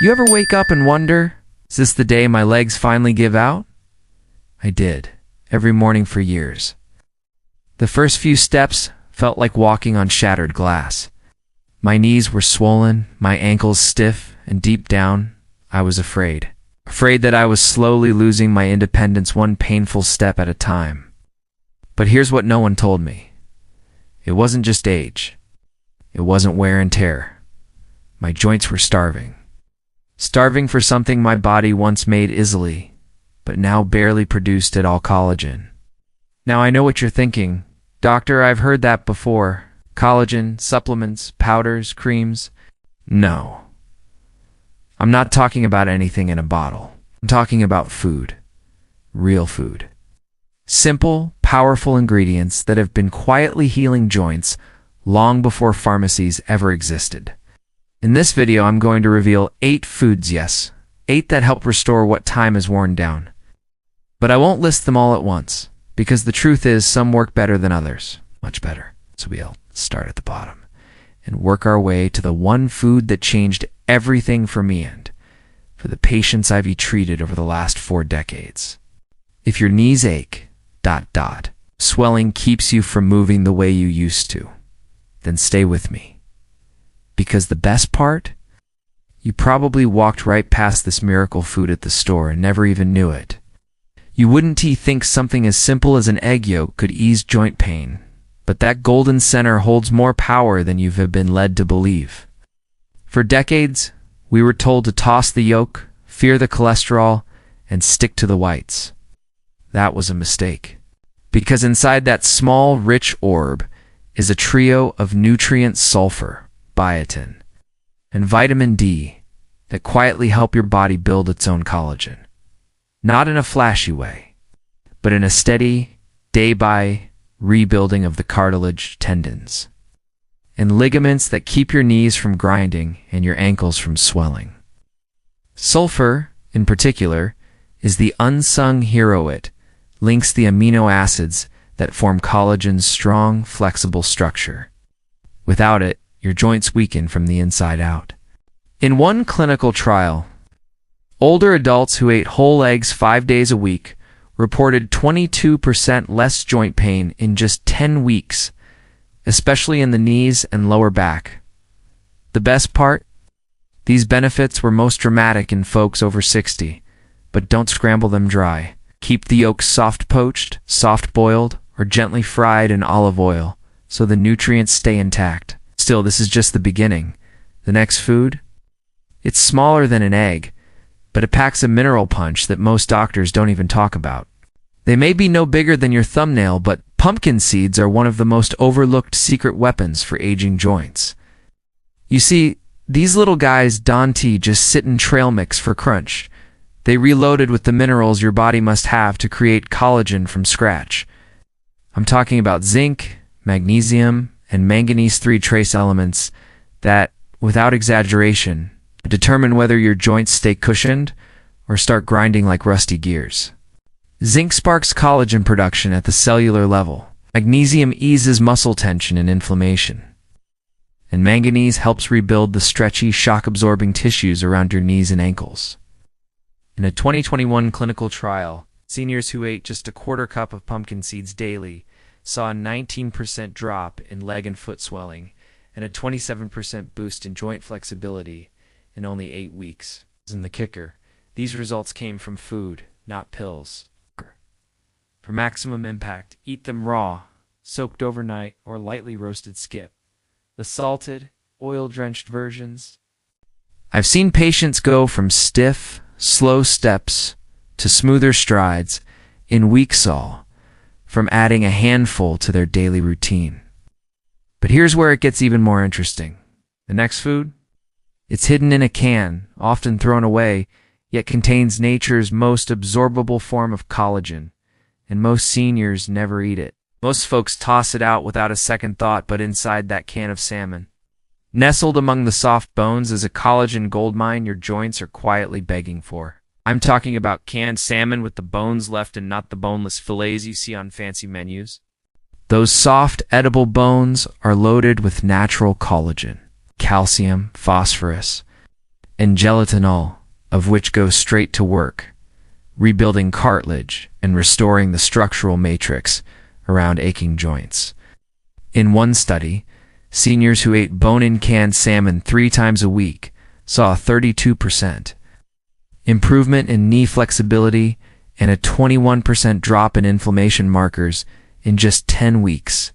You ever wake up and wonder, is this the day my legs finally give out? I did, every morning for years. The first few steps felt like walking on shattered glass. My knees were swollen, my ankles stiff, and deep down, I was afraid. Afraid that I was slowly losing my independence one painful step at a time. But here's what no one told me. It wasn't just age. It wasn't wear and tear. My joints were starving. Starving for something my body once made easily, but now barely produced at all collagen. Now I know what you're thinking. Doctor, I've heard that before. Collagen, supplements, powders, creams. No. I'm not talking about anything in a bottle. I'm talking about food. Real food. Simple, powerful ingredients that have been quietly healing joints long before pharmacies ever existed. In this video, I'm going to reveal 8 foods, yes, 8 that help restore what time has worn down. But I won't list them all at once, because the truth is some work better than others. Much better. So we'll start at the bottom and work our way to the one food that changed everything for me and for the patients I've treated over the last 4 decades. If your knees ache, swelling keeps you from moving the way you used to, then stay with me. Because the best part? You probably walked right past this miracle food at the store and never even knew it. You wouldn't think something as simple as an egg yolk could ease joint pain, but that golden center holds more power than you've been led to believe. For decades, we were told to toss the yolk, fear the cholesterol, and stick to the whites. That was a mistake. Because inside that small, rich orb is a trio of nutrients: sulfur, biotin, and vitamin D that quietly help your body build its own collagen. Not in a flashy way, but in a steady, day-by rebuilding of the cartilage, tendons, and ligaments that keep your knees from grinding and your ankles from swelling. Sulfur, in particular, is the unsung hero. It links the amino acids that form collagen's strong, flexible structure. Without it, your joints weaken from the inside out. In one clinical trial, older adults who ate whole eggs 5 days a week reported 22% less joint pain in just 10 weeks, especially in the knees and lower back. The best part? These benefits were most dramatic in folks over 60, but don't scramble them dry. Keep the yolks soft poached, soft boiled, or gently fried in olive oil so the nutrients stay intact. Still, this is just the beginning. The next food? It's smaller than an egg, but it packs a mineral punch that most doctors don't even talk about. They may be no bigger than your thumbnail, but pumpkin seeds are one of the most overlooked secret weapons for aging joints. You see, these little guys don't just sit in trail mix for crunch. They reloaded with the minerals your body must have to create collagen from scratch. I'm talking about zinc, magnesium, and manganese, 3 trace elements that, without exaggeration, determine whether your joints stay cushioned or start grinding like rusty gears. Zinc sparks collagen production at the cellular level. Magnesium eases muscle tension and inflammation. And manganese helps rebuild the stretchy, shock-absorbing tissues around your knees and ankles. In a 2021 clinical trial, seniors who ate just a quarter cup of pumpkin seeds daily saw a 19% drop in leg and foot swelling and a 27% boost in joint flexibility in only 8 weeks. And the kicker, these results came from food, not pills. For maximum impact, eat them raw, soaked overnight, or lightly roasted. Skip the salted, oil-drenched versions. I've seen patients go from stiff, slow steps to smoother strides in weeks, all from adding a handful to their daily routine. But here's where it gets even more interesting. The next food? It's hidden in a can, often thrown away, yet contains nature's most absorbable form of collagen, and most seniors never eat it. Most folks toss it out without a second thought, but inside that can of salmon, nestled among the soft bones, is a collagen goldmine your joints are quietly begging for. I'm talking about canned salmon with the bones left and not the boneless fillets you see on fancy menus. Those soft, edible bones are loaded with natural collagen, calcium, phosphorus, and gelatinol, of which goes straight to work, rebuilding cartilage and restoring the structural matrix around aching joints. In one study, seniors who ate bone-in canned salmon 3 times a week saw a 32% improvement in knee flexibility and a 21% drop in inflammation markers in just 10 weeks.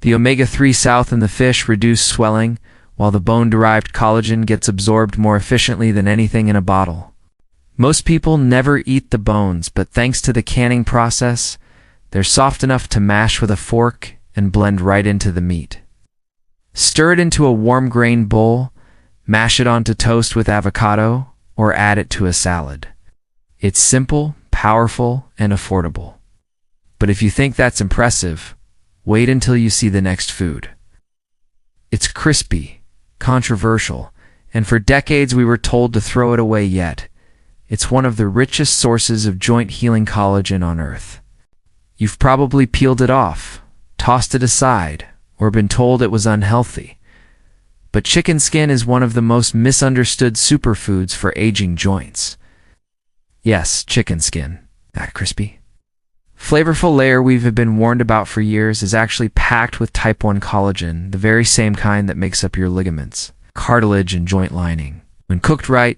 The omega-3 south in the fish reduced swelling, while the bone-derived collagen gets absorbed more efficiently than anything in a bottle. Most people never eat the bones, but thanks to the canning process, they're soft enough to mash with a fork and blend right into the meat. Stir it into a warm-grained bowl, mash it onto toast with avocado, or add it to a salad. It's simple, powerful, and affordable. But if you think that's impressive, wait until you see the next food. It's crispy, controversial, and for decades we were told to throw it away, yet it's one of the richest sources of joint-healing collagen on Earth. You've probably peeled it off, tossed it aside, or been told it was unhealthy. But chicken skin is one of the most misunderstood superfoods for aging joints. Yes, chicken skin. That crispy, flavorful layer we've been warned about for years is actually packed with type 1 collagen, the very same kind that makes up your ligaments, cartilage, and joint lining. When cooked right,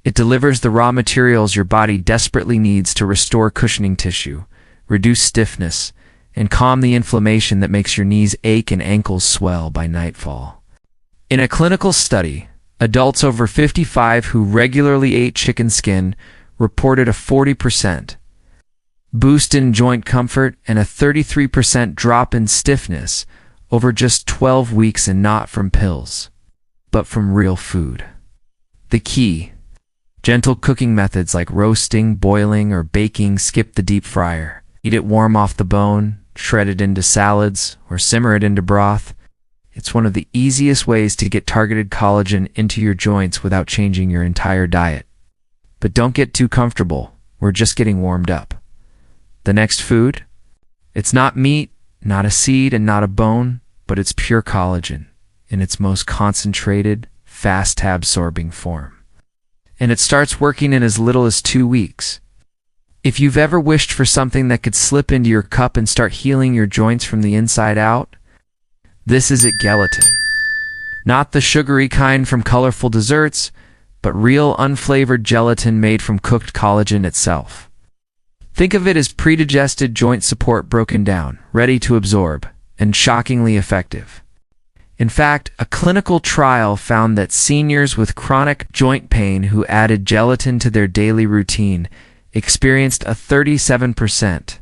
it delivers the raw materials your body desperately needs to restore cushioning tissue, reduce stiffness, and calm the inflammation that makes your knees ache and ankles swell by nightfall. In a clinical study, adults over 55 who regularly ate chicken skin reported a 40% boost in joint comfort and a 33% drop in stiffness over just 12 weeks, and not from pills, but from real food. The key: gentle cooking methods like roasting, boiling, or baking. Skip the deep fryer. Eat it warm off the bone, shred it into salads, or simmer it into broth. It's one of the easiest ways to get targeted collagen into your joints without changing your entire diet. But don't get too comfortable. We're just getting warmed up. The next food? It's not meat, not a seed, and not a bone, but it's pure collagen in its most concentrated, fast-absorbing form. And it starts working in as little as 2 weeks. If you've ever wished for something that could slip into your cup and start healing your joints from the inside out, this is it. Gelatin. Not the sugary kind from colorful desserts, but real unflavored gelatin made from cooked collagen itself. Think of it as pre-digested joint support broken down, ready to absorb, and shockingly effective. In fact, a clinical trial found that seniors with chronic joint pain who added gelatin to their daily routine experienced a 37%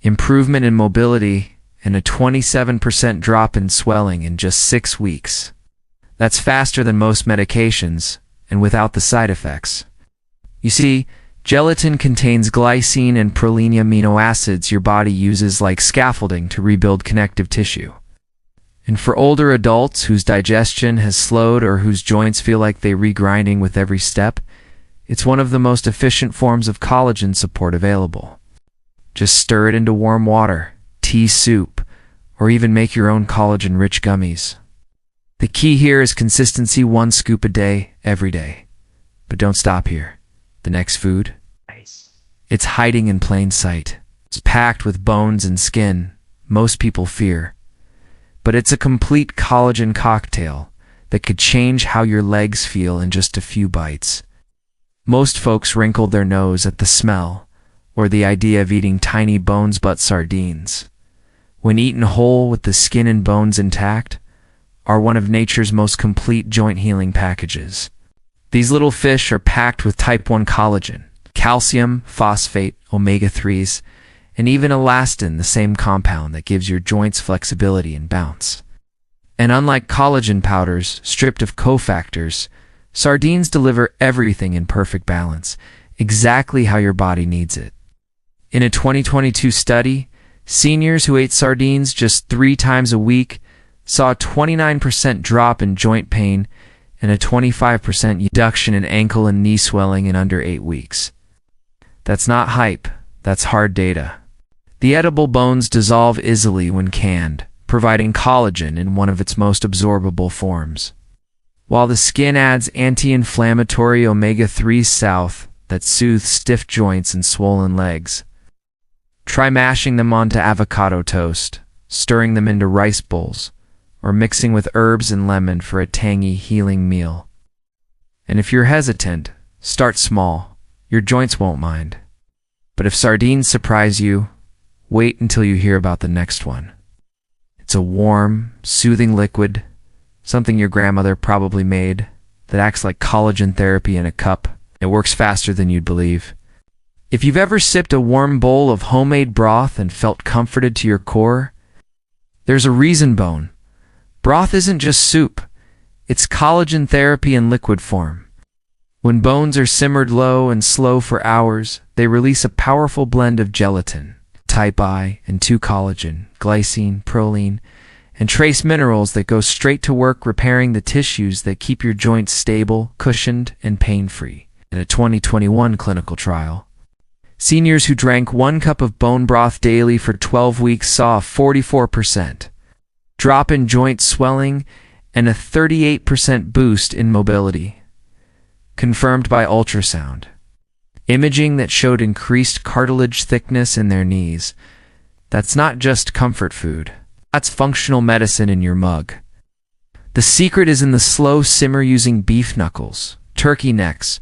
improvement in mobility and a 27% drop in swelling in just 6 weeks. That's faster than most medications, and without the side effects. You see, gelatin contains glycine and proline amino acids your body uses like scaffolding to rebuild connective tissue. And for older adults whose digestion has slowed or whose joints feel like they're regrinding with every step, it's one of the most efficient forms of collagen support available. Just stir it into warm water, tea, soup, or even make your own collagen-rich gummies. The key here is consistency: 1 scoop a day, every day. But don't stop here. The next food? It's hiding in plain sight. It's packed with bones and skin most people fear. But it's a complete collagen cocktail that could change how your legs feel in just a few bites. Most folks wrinkle their nose at the smell or the idea of eating tiny bones but sardines, when eaten whole with the skin and bones intact, are one of nature's most complete joint healing packages. These little fish are packed with type 1 collagen, calcium, phosphate, omega-3s, and even elastin, the same compound that gives your joints flexibility and bounce. And unlike collagen powders stripped of cofactors, sardines deliver everything in perfect balance, exactly how your body needs it. In a 2022 study, seniors who ate sardines just 3 times a week saw a 29% drop in joint pain and a 25% reduction in ankle and knee swelling in under 8 weeks. That's not hype, that's hard data. The edible bones dissolve easily when canned, providing collagen in one of its most absorbable forms. while the skin adds anti-inflammatory omega-3 south that soothes stiff joints and swollen legs. Try mashing them onto avocado toast, stirring them into rice bowls, or mixing with herbs and lemon for a tangy, healing meal. And if you're hesitant, start small. Your joints won't mind. But if sardines surprise you, wait until you hear about the next one. It's a warm, soothing liquid, something your grandmother probably made, that acts like collagen therapy in a cup. It works faster than you'd believe. If you've ever sipped a warm bowl of homemade broth and felt comforted to your core, there's a reason, Bone. Broth isn't just soup. It's collagen therapy in liquid form. When bones are simmered low and slow for hours, they release a powerful blend of gelatin, type I and 2 collagen, glycine, proline, and trace minerals that go straight to work repairing the tissues that keep your joints stable, cushioned, and pain-free. In a 2021 clinical trial, seniors who drank 1 cup of bone broth daily for 12 weeks saw a 44% drop in joint swelling and a 38% boost in mobility, confirmed by ultrasound. Imaging that showed increased cartilage thickness in their knees. That's not just comfort food. That's functional medicine in your mug. The secret is in the slow simmer using beef knuckles, turkey necks,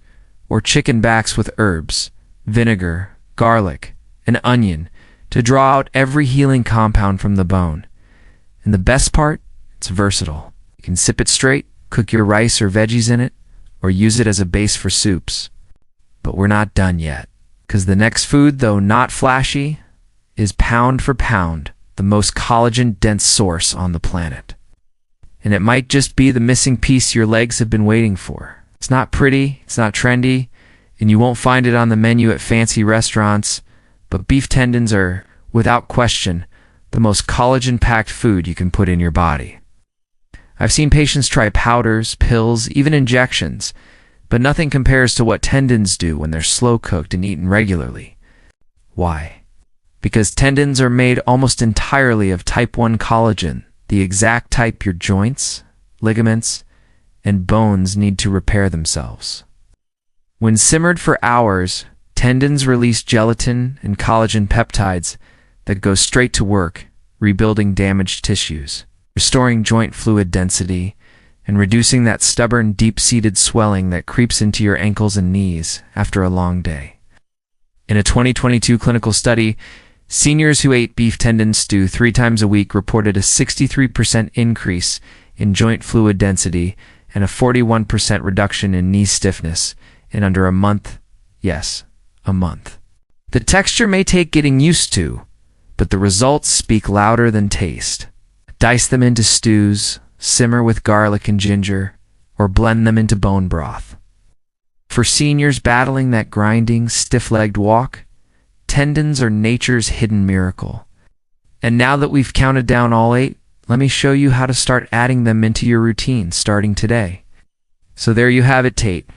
or chicken backs with herbs, vinegar, garlic, and onion to draw out every healing compound from the bone. And the best part, it's versatile. You can sip it straight, cook your rice or veggies in it, or use it as a base for soups. But we're not done yet, because the next food, though not flashy, is pound for pound the most collagen-dense source on the planet. And it might just be the missing piece your legs have been waiting for. It's not pretty, it's not trendy, and you won't find it on the menu at fancy restaurants, but beef tendons are, without question, the most collagen-packed food you can put in your body. I've seen patients try powders, pills, even injections, but nothing compares to what tendons do when they're slow-cooked and eaten regularly. Why? Because tendons are made almost entirely of type 1 collagen, the exact type your joints, ligaments, and bones need to repair themselves. When simmered for hours, tendons release gelatin and collagen peptides that go straight to work, rebuilding damaged tissues, restoring joint fluid density, and reducing that stubborn, deep-seated swelling that creeps into your ankles and knees after a long day. In a 2022 clinical study, seniors who ate beef tendon stew 3 times a week reported a 63% increase in joint fluid density and a 41% reduction in knee stiffness in under a month. Yes, a month. The texture may take getting used to, but the results speak louder than taste. Dice them into stews, simmer with garlic and ginger, or blend them into bone broth. For seniors battling that grinding, stiff-legged walk, tendons are nature's hidden miracle. And now that we've counted down all 8, let me show you how to start adding them into your routine starting today. So there you have it, Tate.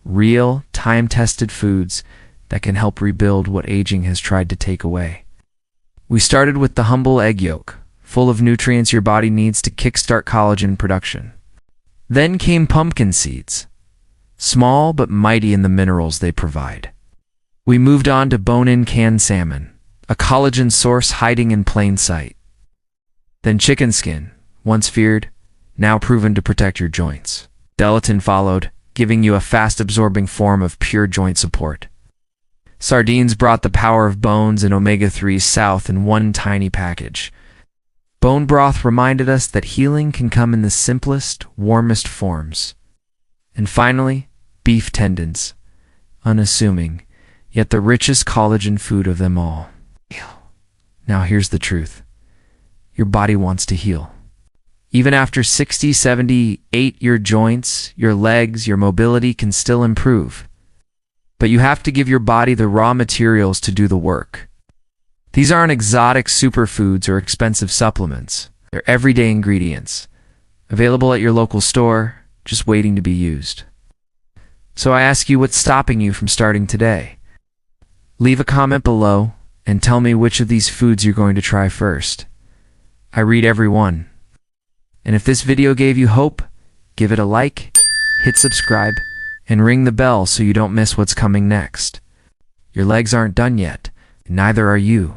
Real, time-tested foods that can help rebuild what aging has tried to take away. We started with the humble egg yolk, full of nutrients your body needs to kickstart collagen production. Then came pumpkin seeds, small but mighty in the minerals they provide. We moved on to bone-in canned salmon, a collagen source hiding in plain sight. Then chicken skin, once feared, now proven to protect your joints. Gelatin followed, giving you a fast-absorbing form of pure joint support. Sardines brought the power of bones and omega-3 south in one tiny package. Bone broth reminded us that healing can come in the simplest, warmest forms. And finally, beef tendons, unassuming, yet the richest collagen food of them all. Now here's the truth. Your body wants to heal. Even after 60, 70, 8, your joints, your legs, your mobility can still improve. But you have to give your body the raw materials to do the work. These aren't exotic superfoods or expensive supplements. They're everyday ingredients, available at your local store, just waiting to be used. So I ask you, what's stopping you from starting today? Leave a comment below and tell me which of these foods you're going to try first. I read every one. And if this video gave you hope, give it a like hit subscribe, and ring the bell so you don't miss what's coming next. Your legs aren't done yet, and neither are you.